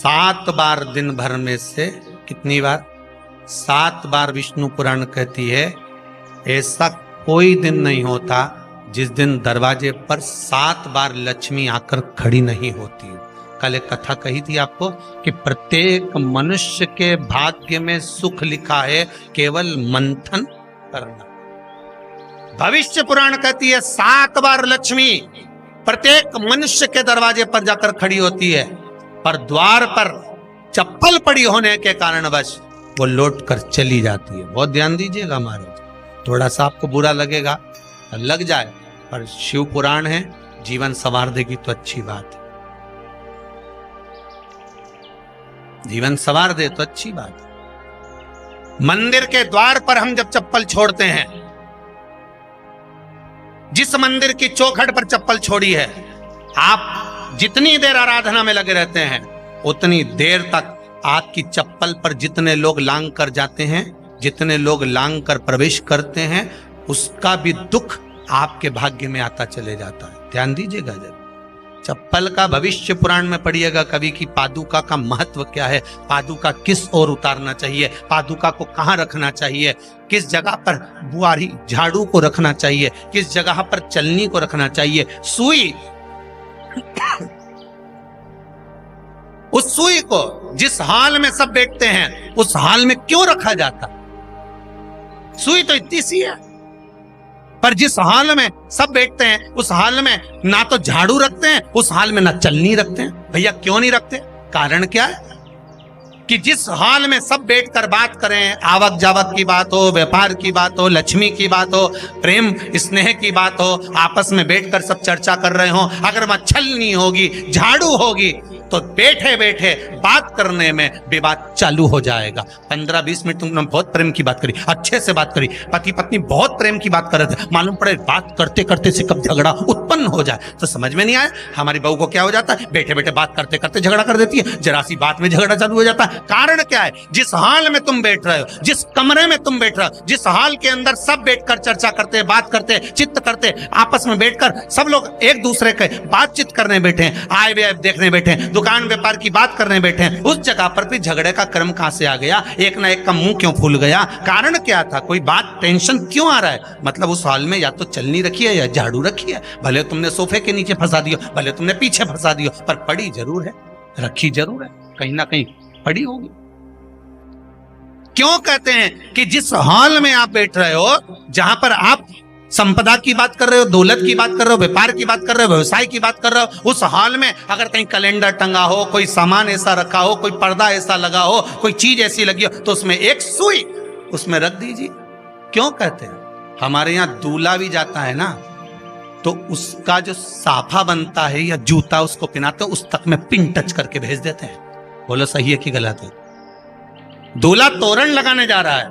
7 बार दिन भर में से, कितनी बार? 7 बार विष्णु पुराण कहती है ऐसा कोई दिन नहीं होता जिस दिन दरवाजे पर 7 बार लक्ष्मी आकर खड़ी नहीं होती। कल एक कथा कही थी आपको कि प्रत्येक मनुष्य के भाग्य में सुख लिखा है, केवल मंथन करना। भविष्य पुराण कहती है 7 बार लक्ष्मी प्रत्येक मनुष्य के दरवाजे पर जाकर खड़ी होती है, पर द्वार पर चप्पल पड़ी होने के कारणवश वो लौट कर चली जाती है। बहुत ध्यान दीजिएगा महाराज, थोड़ा सा आपको बुरा लगेगा, लग जाए, पर शिव पुराण है, जीवन संवार देगी तो अच्छी बात है, जीवन संवार दे तो अच्छी बात है। मंदिर के द्वार पर हम जब चप्पल छोड़ते हैं, जिस मंदिर की चौखट पर चप्पल छोड़ी है, आप जितनी देर आराधना में लगे रहते हैं उतनी देर तक आपकी चप्पल पर जितने लोग लांग कर जाते हैं, जितने लोग लांग कर प्रवेश करते हैं, उसका भी दुख आपके भाग्य में आता चले जाता है। ध्यान दीजिएगा जब चप्पल का भविष्य पुराण में पढ़िएगा कभी कि पादुका का महत्व क्या है, पादुका किस ओर उतारना चाहिए, पादुका को कहाँ रखना चाहिए, किस जगह पर बुआरी झाड़ू को रखना चाहिए, किस जगह पर चलनी को रखना चाहिए, सुई उस सुई को जिस हाल में सब बैठते हैं उस हाल में क्यों रखा जाता? सुई तो इतनी सी है, पर जिस हाल में सब बैठते हैं उस हाल में ना तो झाड़ू रखते हैं, उस हाल में ना चलनी रखते हैं। भैया क्यों नहीं रखते? कारण क्या है कि जिस हाल में सब बैठकर बात करें, आवक जावक की बात हो, व्यापार की बात हो, लक्ष्मी की बात हो, प्रेम स्नेह की बात हो, आपस में बैठकर सब चर्चा कर रहे हो, अगर वहां छलनी होगी, झाड़ू होगी तो बैठे बैठे बात करने में विवाद चालू हो जाएगा। 15-20 मिनट तुमने बहुत प्रेम की बात करी, अच्छे से बात करी, पति पत्नी बहुत प्रेम की बात कर रहे थे, मालूम पड़े बात करते करते से कब झगड़ा उत्पन्न हो जाए तो समझ में नहीं आया। हमारी बहू को क्या हो जाता है, बैठे बैठे बात करते करते झगड़ा कर देती है, जरा सी बात में झगड़ा चालू हो जाता है। कारण क्या है? जिस हाल में तुम बैठ रहे हो, जिस कमरे में तुम बैठ रहे हो, जिस हाल के अंदर सब बैठकर चर्चा करते, बात करते, चित्त करते, आपस में बैठकर सब लोग एक दूसरे के बातचीत करने बैठे हैं, आए व्यय देखने बैठे हैं, दुकान व्यापार की बात करने बैठे हैं, उस जगह पर भी झगड़े का क्रम कहां से आ गया? एक ना एक का मुंह क्यों फूल गया? कारण क्या था? कोई बात टेंशन क्यों आ रहा है? मतलब उस हाल में या तो चलनी रखी है या झाड़ू रखी है, भले तुमने सोफे के नीचे फंसा दियो, भले तुमने पीछे फंसा दियो, पर पड़ी जरूर है, रखी जरूर है, कहीं ना कहीं पड़ी होगी। क्यों कहते हैं कि जिस हाल में आप बैठ रहे हो, जहां पर आप संपदा की बात कर रहे हो, दौलत की बात कर रहे हो, व्यापार की बात कर रहे हो, व्यवसाय की बात कर रहे हो, उस हाल में अगर कहीं कैलेंडर टंगा हो, कोई सामान ऐसा रखा हो, कोई पर्दा ऐसा लगा हो, कोई चीज ऐसी लगी हो, तो उसमें एक सुई उसमें रख दीजिए। क्यों कहते हैं? हमारे यहाँ दूल्हा भी जाता है ना, तो उसका जो साफा बनता है या जूता उसको पहनाते हैं, उस तक में पिन टच करके भेज देते हैं। बोलो सही है कि गलत है? दूल्हा तोरण लगाने जा रहा है,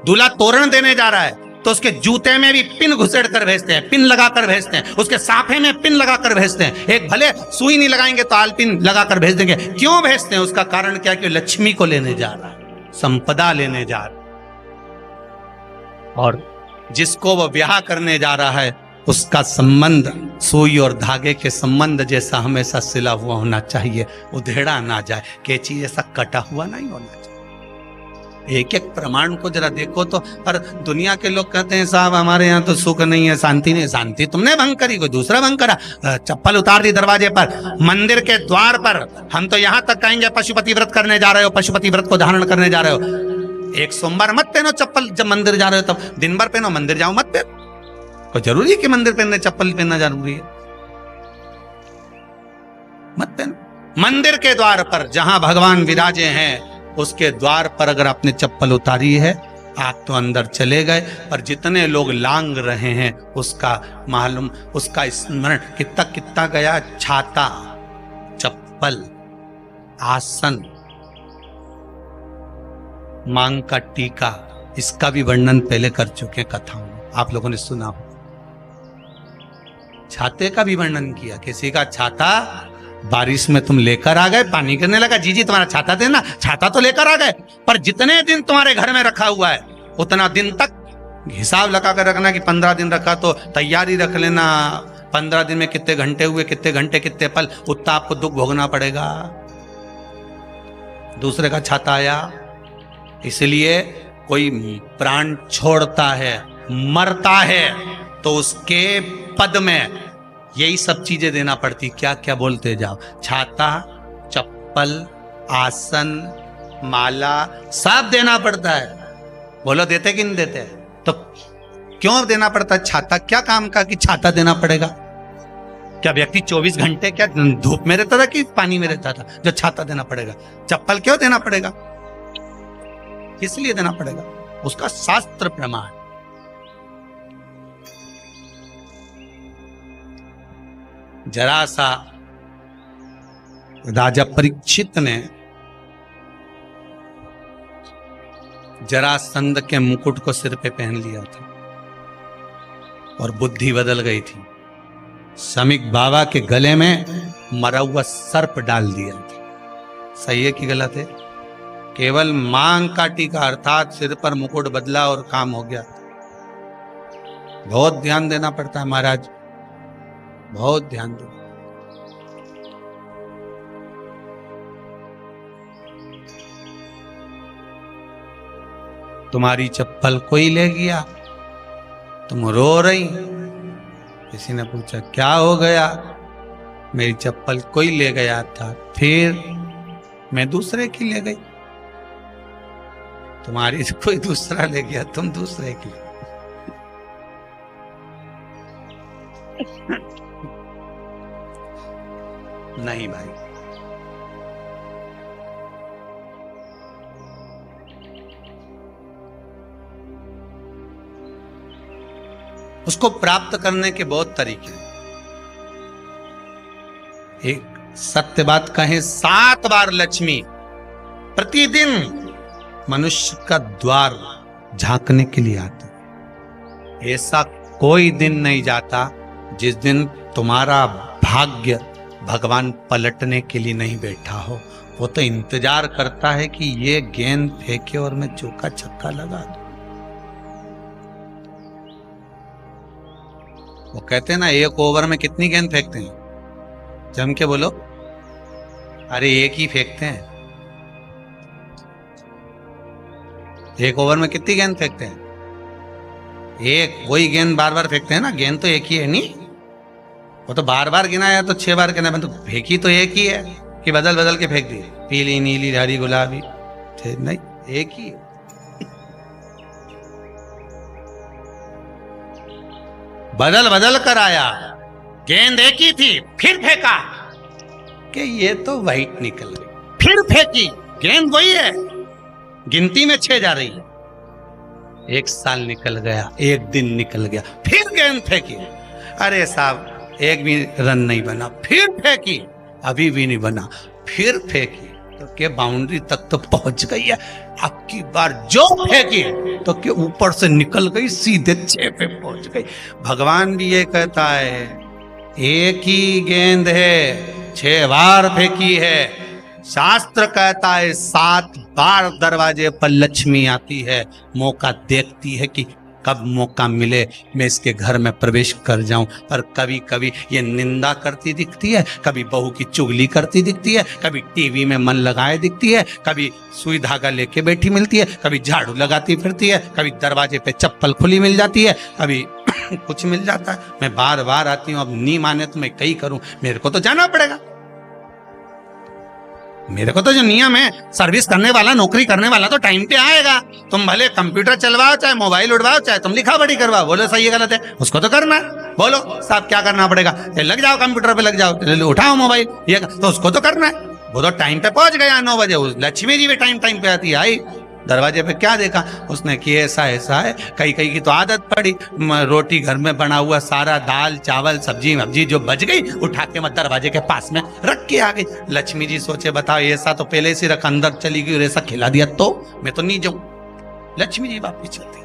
दूल्हा तोरण देने जा रहा है, तो उसके जूते में भी पिन घुसेड़ कर भेजते हैं, पिन लगा कर भेजते हैं, उसके साफे में पिन लगा कर भेजते हैं। एक भले सुई नहीं लगाएंगे तो आल पिन लगा कर भेज देंगे। क्यों भेजते हैं? उसका कारण क्या? कि लक्ष्मी को लेने जा रहा है, संपदा लेने जा रहा है, और जिसको वो ब्याह करने जा रहा है उसका संबंध सुई और धागे के संबंध जैसा हमेशा सिला हुआ होना चाहिए, उधेड़ा ना जाए, कैंची जैसा कटा हुआ नहीं होना चाहिए। एक एक प्रमाण को जरा देखो तो। पर दुनिया के लोग कहते हैं साहब हमारे यहाँ तो सुख नहीं है, शांति नहीं। शांति तुमने भंग करी, कोई दूसरा भंग करा। चप्पल उतार दी दरवाजे पर, मंदिर के द्वार पर। हम तो यहाँ तक कहेंगे पशुपति व्रत करने जा रहे हो, पशुपति व्रत को धारण करने जा रहे हो, एक सोमवार मत पहनो चप्पल। जब मंदिर जा रहे हो तब दिन भर पहनो, मंदिर जाओ मत पहनो। कोई जरूरी है कि मंदिर पहनने चप्पल पहनना जरूरी है? मत पहनो। मंदिर के द्वार पर जहां भगवान विराजे हैं उसके द्वार पर अगर आपने चप्पल उतारी है, आप तो अंदर चले गए, पर जितने लोग लांग रहे हैं उसका मालूम, उसका स्मरण कितना कितना गया। छाता, चप्पल, आसन, मांग का टीका, इसका भी वर्णन पहले कर चुके हैं कथाओं में, आप लोगों ने सुना हो। छाते का भी वर्णन किया। किसी का छाता बारिश में तुम लेकर आ गए, पानी गिरने लगा, जी तुम्हारा छाता देना, छाता तो लेकर आ गए, पर जितने दिन तुम्हारे घर में रखा हुआ है उतना दिन तक हिसाब लगा कर रखना कि 15 दिन रखा तो तैयारी रख लेना। 15 दिन में कितने घंटे हुए, कितने घंटे कितने पल, उतना आपको दुख भोगना पड़ेगा। दूसरे का छाता आया। इसलिए कोई प्राण छोड़ता है, मरता है, तो उसके पद में यही सब चीजें देना पड़ती। क्या क्या बोलते जाओ, छाता, चप्पल, आसन, माला, सब देना पड़ता है। बोलो देते कि नहीं देते? तो क्यों देना पड़ता है छाता? क्या काम का कि छाता देना पड़ेगा? क्या व्यक्ति 24 घंटे क्या धूप में रहता था कि पानी में रहता था जो छाता देना पड़ेगा? चप्पल क्यों देना पड़ेगा? इसलिए देना पड़ेगा, उसका शास्त्र प्रमाण। जरा सा राजा परीक्षित ने जरासंध के मुकुट को सिर पे पहन लिया था और बुद्धि बदल गई थी। समीक बाबा के गले में मरा हुआ सर्प डाल दिया था। सही है कि गलत है? केवल मांग काटी का अर्थात सिर पर मुकुट बदला और काम हो गया। बहुत ध्यान देना पड़ता है महाराज, बहुत ध्यान दो। तुम्हारी चप्पल कोई ले गया, तुम रो रही। किसी ने पूछा क्या हो गया? मेरी चप्पल कोई ले गया था, फिर मैं दूसरे की ले गई। तुम्हारी कोई दूसरा ले गया, तुम दूसरे की। नहीं भाई, उसको प्राप्त करने के बहुत तरीके हैं। एक सत्य बात कहें, 7 बार लक्ष्मी प्रतिदिन मनुष्य का द्वार झांकने के लिए आती है। ऐसा कोई दिन नहीं जाता जिस दिन तुम्हारा भाग्य भगवान पलटने के लिए नहीं बैठा हो। वो तो इंतजार करता है कि ये गेंद फेंके और मैं चौका छक्का लगा दूं। वो कहते हैं ना, एक ओवर में कितनी गेंद फेंकते हैं? जम के बोलो। अरे एक ही फेंकते हैं। एक ओवर में कितनी गेंद फेंकते हैं? एक। वही गेंद बार बार फेंकते हैं ना, गेंद तो एक ही है नहीं। वो तो बार बार गिनाया तो 6 बार गिना, तो फेंकी तो एक ही है कि बदल बदल के फेंक दी, पीली नीली हरी गुलाबी? नहीं, एक ही है। बदल बदल कर आया, गेंद एक ही थी, फिर फेंका कि ये तो वाइट निकल गई, फिर फेंकी, गेंद वही है, गिनती में 6 जा रही है। 1 साल निकल गया, 1 दिन निकल गया, फिर गेंद फेंकी। अरे साहब, एक भी रन नहीं बना, फिर फेंकी, अभी भी नहीं बना, फिर फेंकी तो के बाउंड्री तक तो पहुंच गई है। अब की बार जो फेंकी तो के ऊपर से निकल गई, सीधे 6 पे पहुंच गई। भगवान भी ये कहता है, एक ही गेंद है, 6 बार फेंकी है। शास्त्र कहता है 7 बार दरवाजे पर लक्ष्मी आती है, मौका देखती है कि कब मौका मिले मैं इसके घर में प्रवेश कर जाऊं। पर कभी कभी ये निंदा करती दिखती है, कभी बहू की चुगली करती दिखती है, कभी टीवी में मन लगाए दिखती है, कभी सुई धागा लेके बैठी मिलती है, कभी झाड़ू लगाती फिरती है, कभी दरवाजे पे चप्पल खुली मिल जाती है, कभी कुछ मिल जाता है। मैं बार बार आती हूँ, अब नहीं माने तो मैं कई करूं, मेरे को तो जाना पड़ेगा। मेरे को तो जो नियम है, सर्विस करने वाला, नौकरी करने वाला तो टाइम पे आएगा। तुम भले कंप्यूटर चलवाओ, चाहे मोबाइल उड़वाओ, चाहे तुम लिखा पढ़ी करवाओ, बोलो सही है गलत है, उसको तो करना है। बोलो साहब क्या करना पड़ेगा? लग जाओ कंप्यूटर पे, लग जाओ, उठाओ मोबाइल, ये तो उसको तो करना है। वो तो टाइम पे पहुंच गया 9 बजे। लक्ष्मी जी भी टाइम पे आती है। आई दरवाजे पे क्या देखा उसने कि ऐसा ऐसा है। कई की तो आदत पड़ी, रोटी घर में बना हुआ सारा दाल चावल सब्जी वब्जी जो बच गई, उठा के मैं दरवाजे के पास में रख के आ गई। लक्ष्मी जी सोचे बताओ, ऐसा तो पहले से रख, अंदर चली गई और ऐसा खिला दिया तो मैं तो नहीं जाऊं। लक्ष्मी जी वापिस चलती।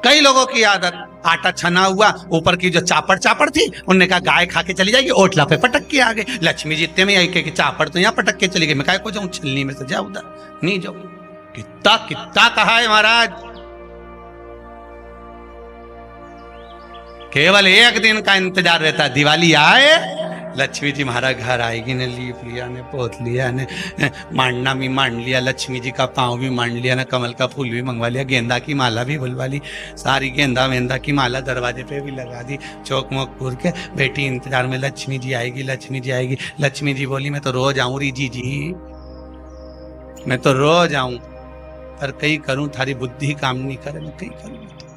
कई लोगों की आदत, आटा छना हुआ, ऊपर की जो चापड़ थी, उनने कहा गाय खा के चली जाएगी, ओटला पे पटक के आ गए। लक्ष्मी जी इतने में आई कि चापड़ तो यहाँ पटक के चली गई, मैं काय को जाऊं, छिलनी में से जा उधर नहीं जाऊं। कितना कितना कहा है महाराज। केवल एक दिन का इंतजार रहता है, दिवाली आए लक्ष्मी जी हमारा घर आएगी ने, लीप लिया ने, पोत लिया ने, मांडना भी मांड लिया, लक्ष्मी जी का पाँव भी मांड लिया ना, कमल का फूल भी मंगवा लिया, गेंदा की माला भी बुलवा ली, सारी गेंदा वेंदा की माला दरवाजे पे भी लगा दी, चौक मोक पूर के बेटी इंतजार में, लक्ष्मी जी आएगी, लक्ष्मी जी आएगी। लक्ष्मी जी बोली मैं तो रोज आऊं री जी, मैं तो रोज आऊं, पर कहीं करूं थारी बुद्धि काम नहीं करे, मैं कहीं करूं।